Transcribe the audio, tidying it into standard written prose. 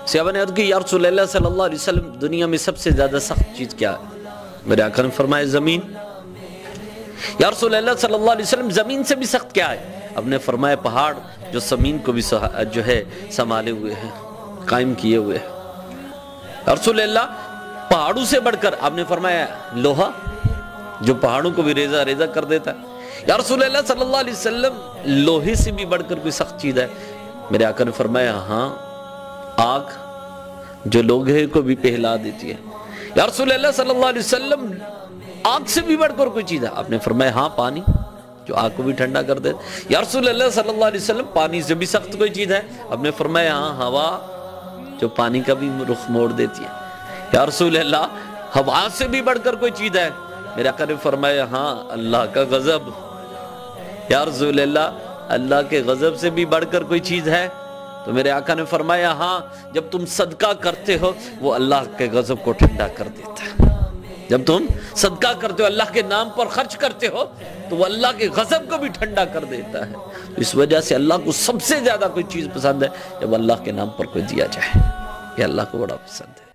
صحابہ نے عرض کی یا رسول اللہ صلی اللہ علیہ وسلم دنیا میں سب سے زیادہ سخت چیز کیا ہے؟ میرے آقا نے فرمایا زمین۔ یا رسول اللہ صلی اللہ علیہ وسلم زمین سے بھی سخت کیا ہے؟ اب نے فرمایا پہاڑ جو زمین کو بھی جو ہے سنبھالے ہوئے ہیں، قائم کیے ہوئے ہیں۔ یا رسول اللہ پہاڑوں سے بڑھ کر آپ نے فرمایا لوہا جو پہاڑوں کو بھی ریزہ ریزہ کر دیتا ہے۔ یا رسول اللہ صلی اللہ علیہ وسلم لوہے سے بھی بڑھ کر کوئی سخت چیز ہے؟ میرے آقا نے فرمایا ہاں آگ جو لوہے کو بھی پہلا دیتی ہے۔ یا رسول اللہ صلی اللہ علیہ وسلم آگ سے بھی بڑھ کر کوئی چیز ہے؟ آپ نے فرمایا ہاں پانی جو آگ کو بھی ٹھنڈا کر دیتا ہے۔ یا رسول اللہ صلی اللہ علیہ وسلم پانی سے بھی سخت کوئی چیز ہے؟ آپ نے فرمایا ہاں ہوا جو پانی کا بھی رخ موڑ دیتی ہے۔ یا رسول اللہ ہوا سے بھی بڑھ کر کوئی چیز ہے؟ میرے آقا نے فرمایا ہاں اللہ کا غضب۔ یا رسول اللہ اللہ کے غضب سے بھی بڑھ کر کوئی چیز ہے؟ تو میرے آقا نے فرمایا ہاں جب تم صدقہ کرتے ہو وہ اللہ کے غضب کو ٹھنڈا کر دیتا ہے۔ جب تم صدقہ کرتے ہو اللہ کے نام پر خرچ کرتے ہو تو وہ اللہ کے غضب کو بھی ٹھنڈا کر دیتا ہے۔ اس وجہ سے اللہ کو سب سے زیادہ کوئی چیز پسند ہے جب اللہ کے نام پر کوئی دیا جائے، یہ اللہ کو بڑا پسند ہے۔